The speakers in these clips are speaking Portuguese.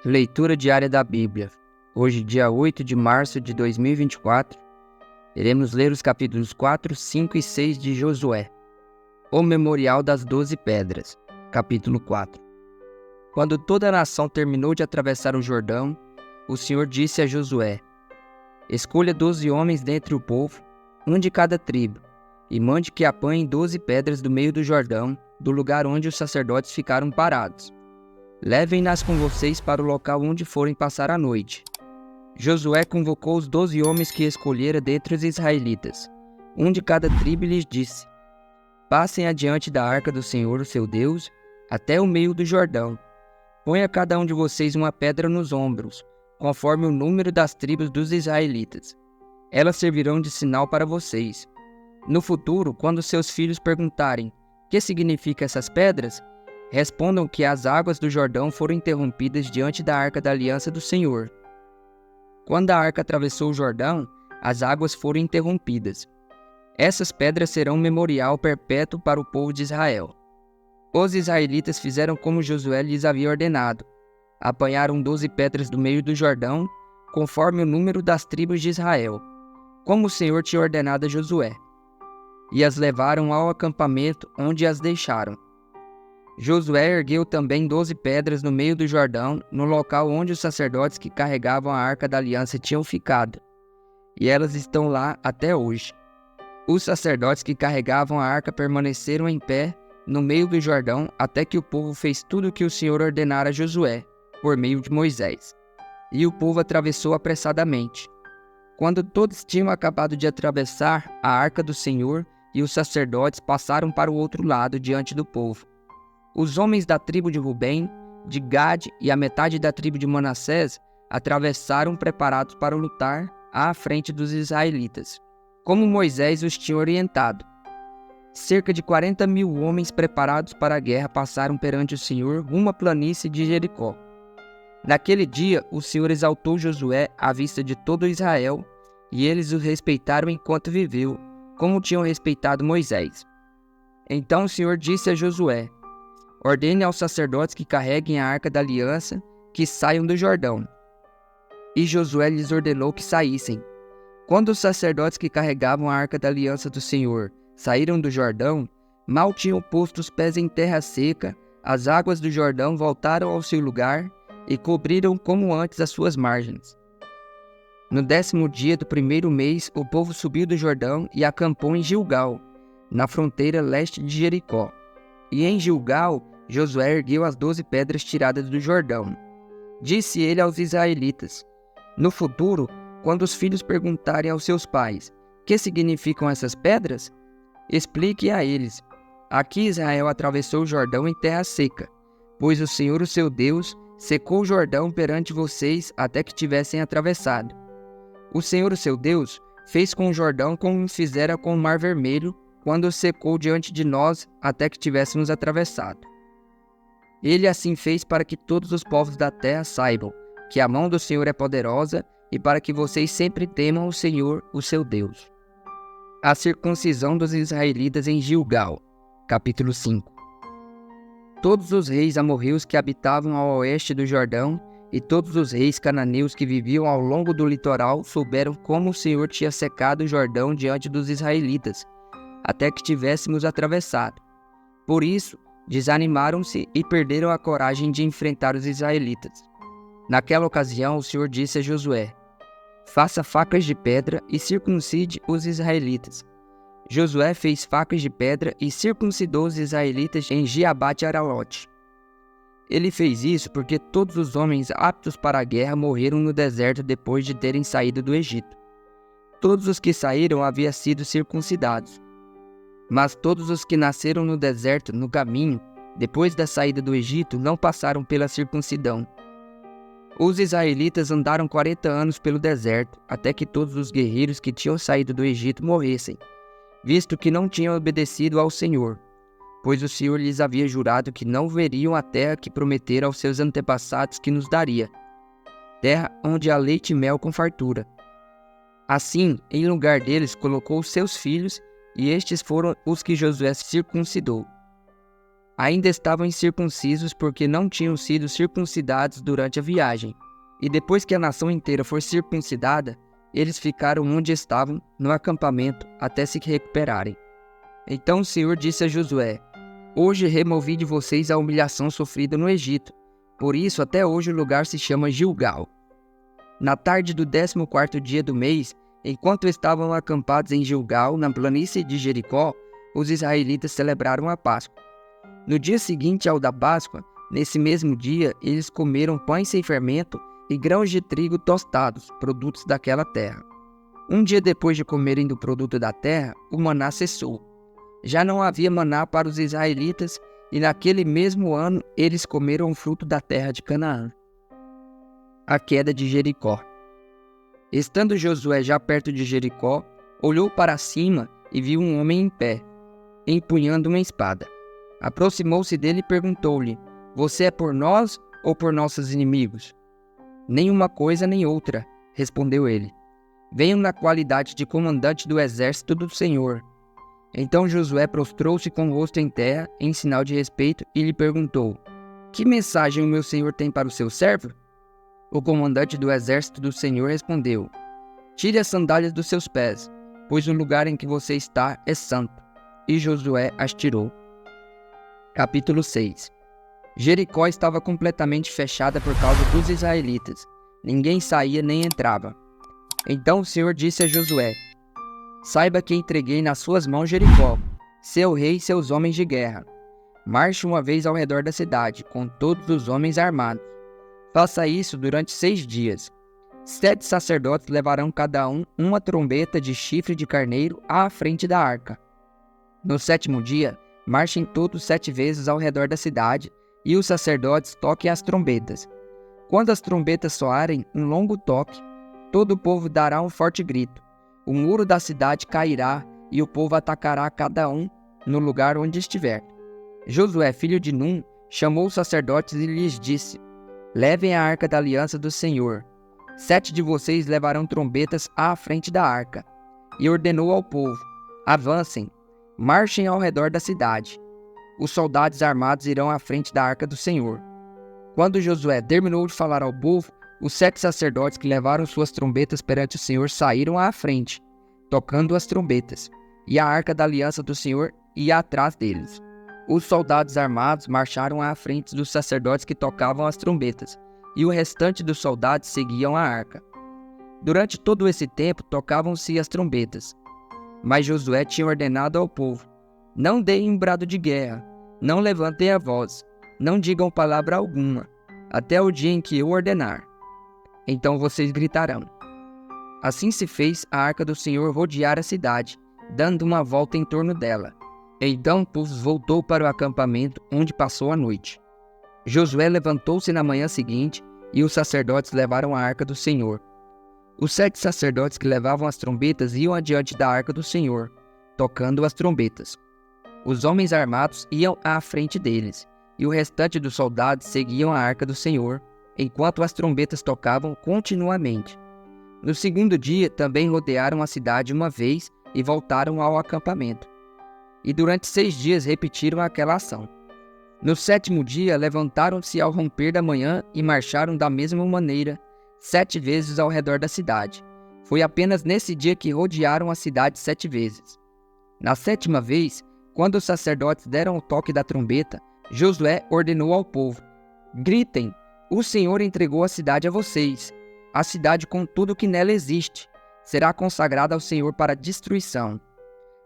Leitura diária da Bíblia. Hoje, dia 8 de março de 2024, iremos ler os capítulos 4, 5 e 6 de Josué. O Memorial das 12 Pedras. Capítulo 4. Quando toda a nação terminou de atravessar o Jordão, o Senhor disse a Josué: Escolha 12 homens dentre o povo, um de cada tribo, e mande que apanhem 12 pedras do meio do Jordão, do lugar onde os sacerdotes ficaram parados. Levem-nas com vocês para o local onde forem passar a noite. Josué convocou os 12 homens que escolhera dentre os israelitas, um de cada tribo, e lhes disse: Passem adiante da arca do Senhor, o seu Deus, até o meio do Jordão. Ponha cada um de vocês uma pedra nos ombros, conforme o número das tribos dos israelitas. Elas servirão de sinal para vocês. No futuro, quando seus filhos perguntarem: que significa essas pedras? Respondam que as águas do Jordão foram interrompidas diante da arca da aliança do Senhor. Quando a arca atravessou o Jordão, as águas foram interrompidas. Essas pedras serão um memorial perpétuo para o povo de Israel. Os israelitas fizeram como Josué lhes havia ordenado. Apanharam 12 pedras do meio do Jordão, conforme o número das tribos de Israel, como o Senhor tinha ordenado a Josué. E as levaram ao acampamento, onde as deixaram. Josué ergueu também 12 pedras no meio do Jordão, no local onde os sacerdotes que carregavam a arca da aliança tinham ficado. E elas estão lá até hoje. Os sacerdotes que carregavam a arca permaneceram em pé no meio do Jordão até que o povo fez tudo o que o Senhor ordenara a Josué, por meio de Moisés. E o povo atravessou apressadamente. Quando todos tinham acabado de atravessar, a arca do Senhor e os sacerdotes passaram para o outro lado diante do povo. Os homens da tribo de Rubem, de Gade e a metade da tribo de Manassés atravessaram preparados para lutar à frente dos israelitas, como Moisés os tinha orientado. Cerca de 40.000 homens preparados para a guerra passaram perante o Senhor rumo à planície de Jericó. Naquele dia, o Senhor exaltou Josué à vista de todo Israel, e eles o respeitaram enquanto viveu, como tinham respeitado Moisés. Então o Senhor disse a Josué: Ordene aos sacerdotes que carreguem a arca da aliança que saiam do Jordão. E Josué lhes ordenou que saíssem. Quando os sacerdotes que carregavam a arca da aliança do Senhor saíram do Jordão, mal tinham posto os pés em terra seca, as águas do Jordão voltaram ao seu lugar e cobriram como antes as suas margens. No 10º dia do primeiro mês, o povo subiu do Jordão e acampou em Gilgal, na fronteira leste de Jericó. E em Gilgal, Josué ergueu as 12 pedras tiradas do Jordão. Disse ele aos israelitas: No futuro, quando os filhos perguntarem aos seus pais: que significam essas pedras? Explique a eles: Aqui Israel atravessou o Jordão em terra seca, pois o Senhor, o seu Deus, secou o Jordão perante vocês até que tivessem atravessado. O Senhor, o seu Deus, fez com o Jordão como fizera com o Mar Vermelho, quando o secou diante de nós até que tivéssemos atravessado. Ele assim fez para que todos os povos da terra saibam que a mão do Senhor é poderosa e para que vocês sempre temam o Senhor, o seu Deus. A circuncisão dos israelitas em Gilgal. Capítulo 5. Todos os reis amorreus que habitavam ao oeste do Jordão e todos os reis cananeus que viviam ao longo do litoral souberam como o Senhor tinha secado o Jordão diante dos israelitas, até que tivéssemos atravessado. Por isso, desanimaram-se e perderam a coragem de enfrentar os israelitas. Naquela ocasião, o Senhor disse a Josué: Faça facas de pedra e circuncide os israelitas. Josué fez facas de pedra e circuncidou os israelitas em Giabate-Aralote. Ele fez isso porque todos os homens aptos para a guerra morreram no deserto depois de terem saído do Egito. Todos os que saíram haviam sido circuncidados. Mas todos os que nasceram no deserto, no caminho, depois da saída do Egito, não passaram pela circuncidão. Os israelitas andaram 40 anos pelo deserto, até que todos os guerreiros que tinham saído do Egito morressem, visto que não tinham obedecido ao Senhor, pois o Senhor lhes havia jurado que não veriam a terra que prometera aos seus antepassados que nos daria, terra onde há leite e mel com fartura. Assim, em lugar deles, colocou os seus filhos, e estes foram os que Josué circuncidou. Ainda estavam incircuncisos porque não tinham sido circuncidados durante a viagem. E depois que a nação inteira for circuncidada, eles ficaram onde estavam, no acampamento, até se recuperarem. Então o Senhor disse a Josué: Hoje removi de vocês a humilhação sofrida no Egito. Por isso, até hoje o lugar se chama Gilgal. Na tarde do 14º dia do mês, enquanto estavam acampados em Gilgal, na planície de Jericó, os israelitas celebraram a Páscoa. No dia seguinte ao da Páscoa, nesse mesmo dia, eles comeram pães sem fermento e grãos de trigo tostados, produtos daquela terra. Um dia depois de comerem do produto da terra, o maná cessou. Já não havia maná para os israelitas, e naquele mesmo ano eles comeram o fruto da terra de Canaã. A queda de Jericó. Estando Josué já perto de Jericó, olhou para cima e viu um homem em pé, empunhando uma espada. Aproximou-se dele e perguntou-lhe: Você é por nós ou por nossos inimigos? Nem uma coisa nem outra, respondeu ele. Venho na qualidade de comandante do exército do Senhor. Então Josué prostrou-se com o rosto em terra, em sinal de respeito, e lhe perguntou: Que mensagem o meu senhor tem para o seu servo? O comandante do exército do Senhor respondeu: Tire as sandálias dos seus pés, pois o lugar em que você está é santo. E Josué as tirou. Capítulo 6. Jericó estava completamente fechada por causa dos israelitas. Ninguém saía nem entrava. Então o Senhor disse a Josué: Saiba que entreguei nas suas mãos Jericó, seu rei e seus homens de guerra. Marche uma vez ao redor da cidade, com todos os homens armados. Faça isso durante 6 dias. 7 sacerdotes levarão cada um uma trombeta de chifre de carneiro à frente da arca. No 7º dia, marchem todos 7 vezes ao redor da cidade, e os sacerdotes toquem as trombetas. Quando as trombetas soarem um longo toque, todo o povo dará um forte grito. O muro da cidade cairá, e o povo atacará cada um no lugar onde estiver. Josué, filho de Num, chamou os sacerdotes e lhes disse: Levem a arca da aliança do Senhor. 7 de vocês levarão trombetas à frente da arca. E ordenou ao povo: Avancem, marchem ao redor da cidade. Os soldados armados irão à frente da arca do Senhor. Quando Josué terminou de falar ao povo, os 7 sacerdotes que levaram suas trombetas perante o Senhor saíram à frente, tocando as trombetas, e a arca da aliança do Senhor ia atrás deles. Os soldados armados marcharam à frente dos sacerdotes que tocavam as trombetas, e o restante dos soldados seguiam a arca. Durante todo esse tempo tocavam-se as trombetas. Mas Josué tinha ordenado ao povo: Não deem um brado de guerra, não levantem a voz, não digam palavra alguma, até o dia em que eu ordenar. Então vocês gritarão. Assim se fez a arca do Senhor rodear a cidade, dando uma volta em torno dela. Então o povo voltou para o acampamento, onde passou a noite. Josué levantou-se na manhã seguinte, e os sacerdotes levaram a arca do Senhor. Os 7 sacerdotes que levavam as trombetas iam adiante da arca do Senhor, tocando as trombetas. Os homens armados iam à frente deles, e o restante dos soldados seguiam a arca do Senhor, enquanto as trombetas tocavam continuamente. No 2º dia também rodearam a cidade uma vez e voltaram ao acampamento. E durante 6 dias repetiram aquela ação. No 7º dia levantaram-se ao romper da manhã e marcharam da mesma maneira, 7 vezes ao redor da cidade. Foi apenas nesse dia que rodearam a cidade 7 vezes. Na 7ª vez, quando os sacerdotes deram o toque da trombeta, Josué ordenou ao povo: Gritem! O Senhor entregou a cidade a vocês. A cidade com tudo que nela existe será consagrada ao Senhor para destruição.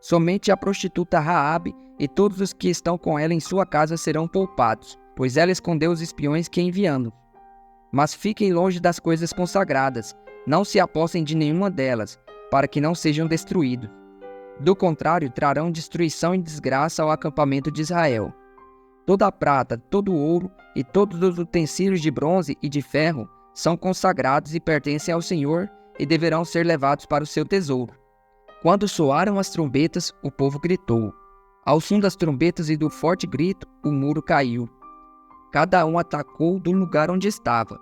Somente a prostituta Raabe e todos os que estão com ela em sua casa serão poupados, pois ela escondeu os espiões que enviamos. Mas fiquem longe das coisas consagradas, não se apossem de nenhuma delas, para que não sejam destruídos. Do contrário, trarão destruição e desgraça ao acampamento de Israel. Toda a prata, todo o ouro e todos os utensílios de bronze e de ferro são consagrados e pertencem ao Senhor e deverão ser levados para o seu tesouro. Quando soaram as trombetas, o povo gritou. Ao som das trombetas e do forte grito, o muro caiu. Cada um atacou do lugar onde estava,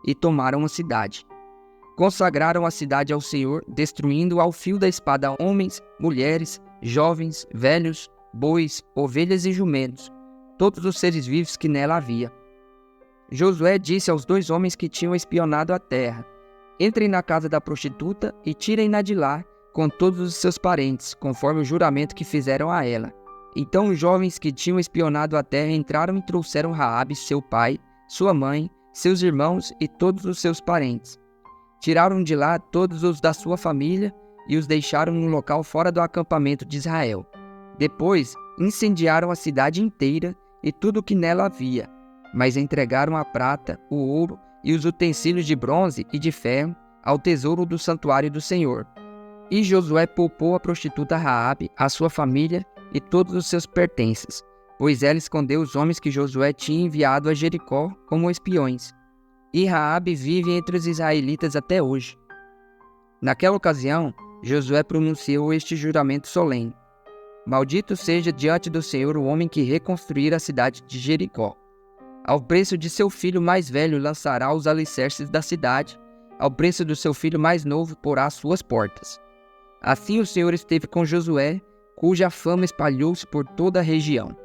e tomaram a cidade. Consagraram a cidade ao Senhor, destruindo ao fio da espada homens, mulheres, jovens, velhos, bois, ovelhas e jumentos, todos os seres vivos que nela havia. Josué disse aos 2 homens que tinham espionado a terra: entrem na casa da prostituta e tirem-na de lá com todos os seus parentes, conforme o juramento que fizeram a ela. Então os jovens que tinham espionado a terra entraram e trouxeram Raabe, seu pai, sua mãe, seus irmãos e todos os seus parentes. Tiraram de lá todos os da sua família e os deixaram num local fora do acampamento de Israel. Depois incendiaram a cidade inteira e tudo o que nela havia, mas entregaram a prata, o ouro e os utensílios de bronze e de ferro ao tesouro do santuário do Senhor. E Josué poupou a prostituta Raabe, a sua família e todos os seus pertences, pois ela escondeu os homens que Josué tinha enviado a Jericó como espiões. E Raabe vive entre os israelitas até hoje. Naquela ocasião, Josué pronunciou este juramento solene: maldito seja diante do Senhor o homem que reconstruir a cidade de Jericó. Ao preço de seu filho mais velho lançará os alicerces da cidade, ao preço do seu filho mais novo porá as suas portas. Assim o Senhor esteve com Josué, cuja fama espalhou-se por toda a região.